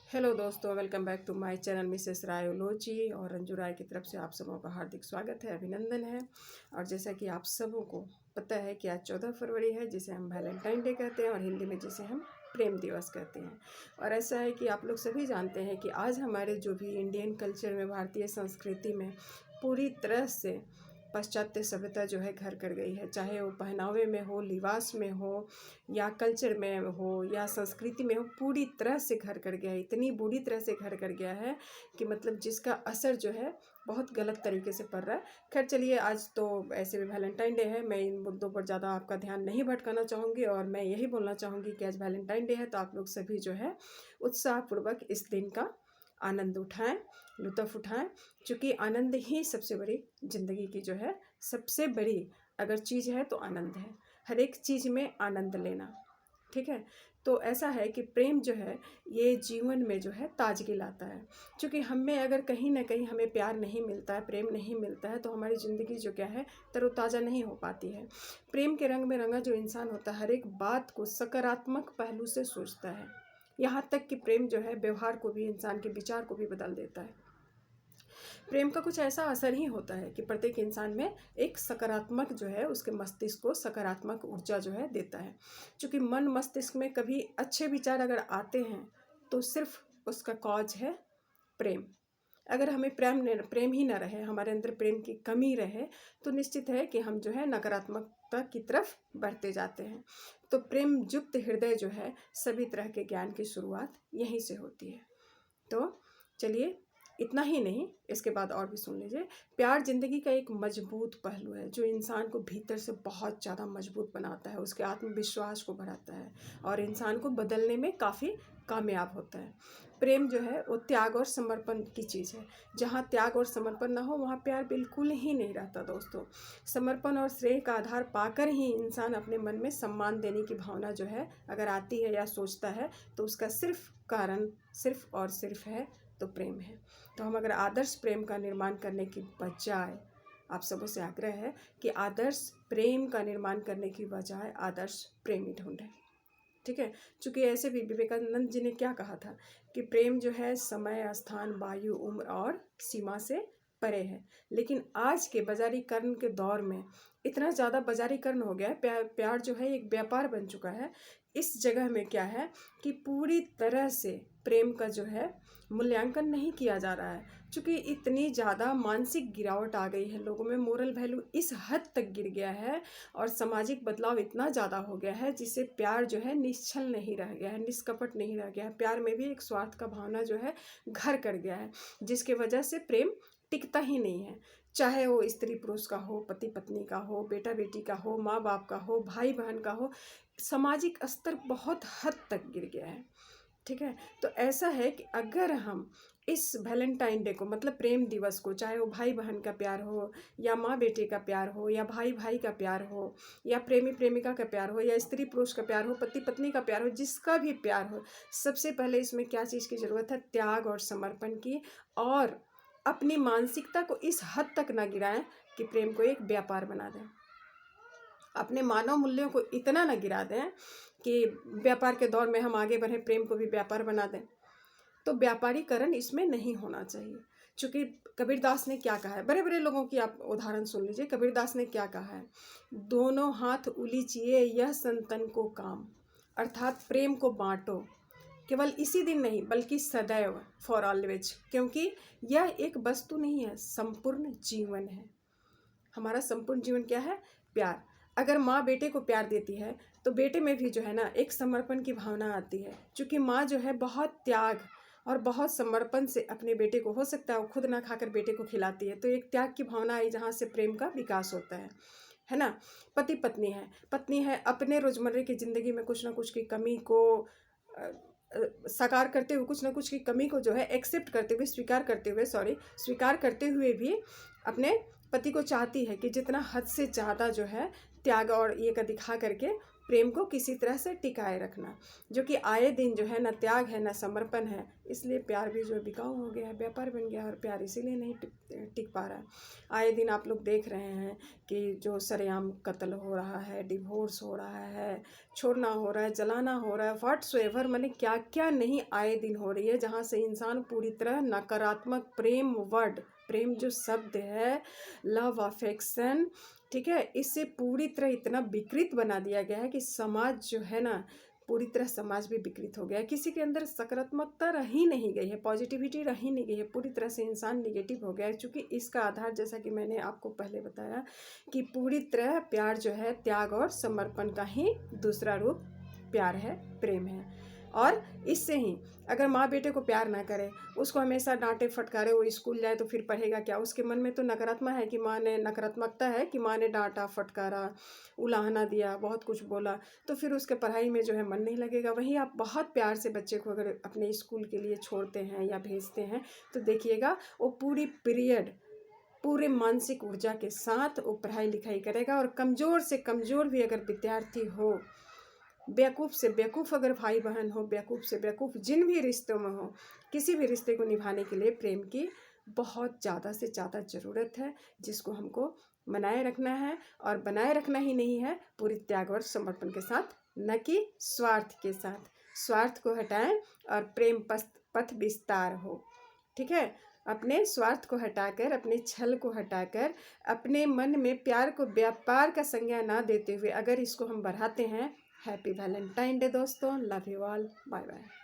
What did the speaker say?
Hello दोस्तों, welcome back to my channel Mrs Rai उलोची। और रंजू राय की तरफ से आप सबों का हार्दिक स्वागत है, अभिनंदन है। और जैसा कि आप सबों को पता है कि आज 14 फरवरी है, जिसे हम वैलेंटाइन डे कहते हैं और हिंदी में जिसे हम प्रेम दिवस कहते हैं। और ऐसा है कि आप लोग सभी जानते हैं कि आज हमारे जो भी इंडियन कल्चर में, भारतीय संस्कृति में पूरी तरह से पाश्चात्य सभ्यता जो है घर कर गई है। चाहे वो पहनावे में हो, लिबास में हो, या कल्चर में हो, या संस्कृति में हो, पूरी तरह से घर कर गया है। इतनी बुरी तरह से घर कर गया है कि मतलब जिसका असर जो है बहुत गलत तरीके से पड़ रहा है। खैर चलिए, आज तो ऐसे भी वैलेंटाइन डे है, मैं इन मुद्दों पर ज़्यादा आपका ध्यान नहीं भटकाना चाहूँगी। और मैं यही बोलना चाहूँगी कि आज वैलेंटाइन डे है, तो आप लोग सभी जो है उत्साहपूर्वक इस दिन का आनंद उठाएं, लुत्फ़ उठाएं। क्योंकि आनंद ही सबसे बड़ी ज़िंदगी की जो है सबसे बड़ी अगर चीज़ है तो आनंद है। हर एक चीज़ में आनंद लेना, ठीक है। तो ऐसा है कि प्रेम जो है ये जीवन में जो है ताजगी लाता है। क्योंकि हमें अगर कहीं ना कहीं हमें प्यार नहीं मिलता है, प्रेम नहीं मिलता है, तो हमारी ज़िंदगी जो क्या है तरोताज़ा नहीं हो पाती है। प्रेम के रंग में रंगा जो इंसान होता है, हर एक बात को सकारात्मक पहलू से सोचता है। यहाँ तक कि प्रेम जो है व्यवहार को भी, इंसान के विचार को भी बदल देता है। प्रेम का कुछ ऐसा असर ही होता है कि प्रत्येक इंसान में एक सकारात्मक जो है, उसके मस्तिष्क को सकारात्मक ऊर्जा जो है देता है। क्योंकि मन मस्तिष्क में कभी अच्छे विचार अगर आते हैं तो सिर्फ उसका कॉज है प्रेम। अगर हमें प्रेम ही ना रहे, हमारे अंदर प्रेम की कमी रहे, तो निश्चित है कि हम जो है नकारात्मकता की तरफ बढ़ते जाते हैं। तो प्रेम युक्त हृदय जो है, सभी तरह के ज्ञान की शुरुआत यहीं से होती है। तो चलिए, इतना ही नहीं, इसके बाद और भी सुन लीजिए। प्यार जिंदगी का एक मजबूत पहलू है जो इंसान को भीतर से बहुत ज़्यादा मजबूत बनाता है, उसके आत्मविश्वास को बढ़ाता है और इंसान को बदलने में काफ़ी कामयाब होता है। प्रेम जो है वो त्याग और समर्पण की चीज़ है। जहाँ त्याग और समर्पण ना हो वहाँ प्यार बिल्कुल ही नहीं रहता दोस्तों। समर्पण और श्रेय का आधार पाकर ही इंसान अपने मन में सम्मान देने की भावना जो है अगर आती है या सोचता है, तो उसका सिर्फ कारण सिर्फ और सिर्फ है तो प्रेम है। तो हम अगर आदर्श प्रेम का निर्माण करने की बजाय, आप सबों से आग्रह है कि आदर्श प्रेम का निर्माण करने की बजाय आदर्श प्रेमी ढूंढें, ठीक है। क्योंकि ऐसे भी विवेकानंद जी ने क्या कहा था कि प्रेम जो है समय, स्थान, वायु, उम्र और सीमा से परे है। लेकिन आज के बाजारीकरण के दौर में इतना ज़्यादा बाजारीकरण हो गया है, प्यार जो है एक व्यापार बन चुका है। इस जगह में क्या है कि पूरी तरह से प्रेम का जो है मूल्यांकन नहीं किया जा रहा है। क्योंकि इतनी ज़्यादा मानसिक गिरावट आ गई है, लोगों में मोरल वैल्यू इस हद तक गिर गया है और सामाजिक बदलाव इतना ज़्यादा हो गया है, जिससे प्यार जो है निश्चल नहीं रह गया है, निष्कपट नहीं रह गया है। प्यार में भी एक स्वार्थ का भावना जो है घर कर गया है, जिसके वजह से प्रेम टिकता ही नहीं है। चाहे वो स्त्री पुरुष का हो, पति पत्नी का हो, बेटा बेटी का हो, माँ बाप का हो, भाई बहन का हो, सामाजिक स्तर बहुत हद तक गिर गया है, ठीक है। तो ऐसा है कि अगर हम इस वैलेंटाइन डे को, मतलब प्रेम दिवस को, चाहे वो भाई बहन का प्यार हो, या माँ बेटे का प्यार हो, या भाई भाई का प्यार हो, या प्रेमी प्रेमिका का प्यार हो, या स्त्री पुरुष का प्यार हो, पति पत्नी का प्यार हो, जिसका भी प्यार हो, सबसे पहले इसमें क्या चीज़ की ज़रूरत है? त्याग और समर्पण की। और अपनी मानसिकता को इस हद तक ना गिराएं कि प्रेम को एक व्यापार बना दें। अपने मानव मूल्यों को इतना ना गिरा दें कि व्यापार के दौर में हम आगे बढ़ें, प्रेम को भी व्यापार बना दें। तो व्यापारीकरण इसमें नहीं होना चाहिए। क्योंकि कबीरदास ने क्या कहा है, बड़े बड़े लोगों की आप उदाहरण सुन लीजिए। कबीरदास ने क्या कहा है? दोनों हाथ उलीचिए यह संतन को काम, अर्थात प्रेम को बांटो, केवल इसी दिन नहीं बल्कि सदैव, फॉर ऑलवेज। क्योंकि यह एक वस्तु नहीं है, संपूर्ण जीवन है। हमारा संपूर्ण जीवन क्या है? प्यार। अगर माँ बेटे को प्यार देती है तो बेटे में भी जो है ना एक समर्पण की भावना आती है। क्योंकि माँ जो है बहुत त्याग और बहुत समर्पण से अपने बेटे को, हो सकता है वो खुद ना खाकर बेटे को खिलाती है, तो एक त्याग की भावना आई जहाँ से प्रेम का विकास होता है ना। पति पत्नी है अपने रोजमर्रे की ज़िंदगी में कुछ ना कुछ की कमी को साकार करते हुए, कुछ ना कुछ की कमी को जो है एक्सेप्ट करते हुए, स्वीकार करते हुए भी अपने पति को चाहती है कि जितना हद से ज़्यादा जो है त्याग और ये का दिखा करके प्रेम को किसी तरह से टिकाए रखना, जो कि आए दिन जो है ना त्याग है ना समर्पण है। इसलिए प्यार भी जो बिकाऊ हो गया है, व्यापार बन गया है, और प्यार इसीलिए नहीं टिक पा रहा है। आए दिन आप लोग देख रहे हैं कि जो सरेआम कत्ल हो रहा है, डिवोर्स हो रहा है, छोड़ना हो रहा है, जलाना हो रहा है, व्हाट्सएवर, मैंने क्या क्या नहीं आए दिन हो रही है, जहाँ से इंसान पूरी तरह नकारात्मक प्रेम वर्ड, प्रेम जो शब्द है, लव अफेक्शन, ठीक है, इससे पूरी तरह इतना विकृत बना दिया गया है कि समाज जो है ना, पूरी तरह समाज भी विकृत हो गया है। किसी के अंदर सकारात्मकता रही नहीं गई है, पॉजिटिविटी रही नहीं गई है, पूरी तरह से इंसान निगेटिव हो गया है। क्योंकि इसका आधार, जैसा कि मैंने आपको पहले बताया, कि पूरी तरह प्यार जो है त्याग और समर्पण का ही दूसरा रूप प्यार है, प्रेम है। और इससे ही अगर माँ बेटे को प्यार ना करे, उसको हमेशा डांटे फटकारे, वो स्कूल जाए तो फिर पढ़ेगा क्या? उसके मन में तो नकारात्मकता है कि माँ ने डांटा फटकारा, उलाहना दिया, बहुत कुछ बोला, तो फिर उसके पढ़ाई में जो है मन नहीं लगेगा। वहीं आप बहुत प्यार से बच्चे को अगर अपने स्कूल के लिए छोड़ते हैं या भेजते हैं, तो देखिएगा वो पूरे मानसिक ऊर्जा के साथ वो पढ़ाई लिखाई करेगा। और कमज़ोर से कमज़ोर भी अगर विद्यार्थी हो, बेवकूफ़ से बेवकूफ़ अगर भाई बहन हो, बेवकूफ़ से बेवकूफ़ जिन भी रिश्तों में हो, किसी भी रिश्ते को निभाने के लिए प्रेम की बहुत ज़्यादा से ज़्यादा ज़रूरत है, जिसको हमको बनाए रखना है। और बनाए रखना ही नहीं है, पूरी त्याग और समर्पण के साथ, न कि स्वार्थ के साथ। स्वार्थ को हटाएं और प्रेम पथ विस्तार हो, ठीक है। अपने स्वार्थ को हटाकर, अपने छल को हटाकर, अपने मन में प्यार को व्यापार का संज्ञा ना देते हुए अगर इसको हम बढ़ाते हैं। हैप्पी वैलेंटाइन डे दोस्तों, love you all, bye bye.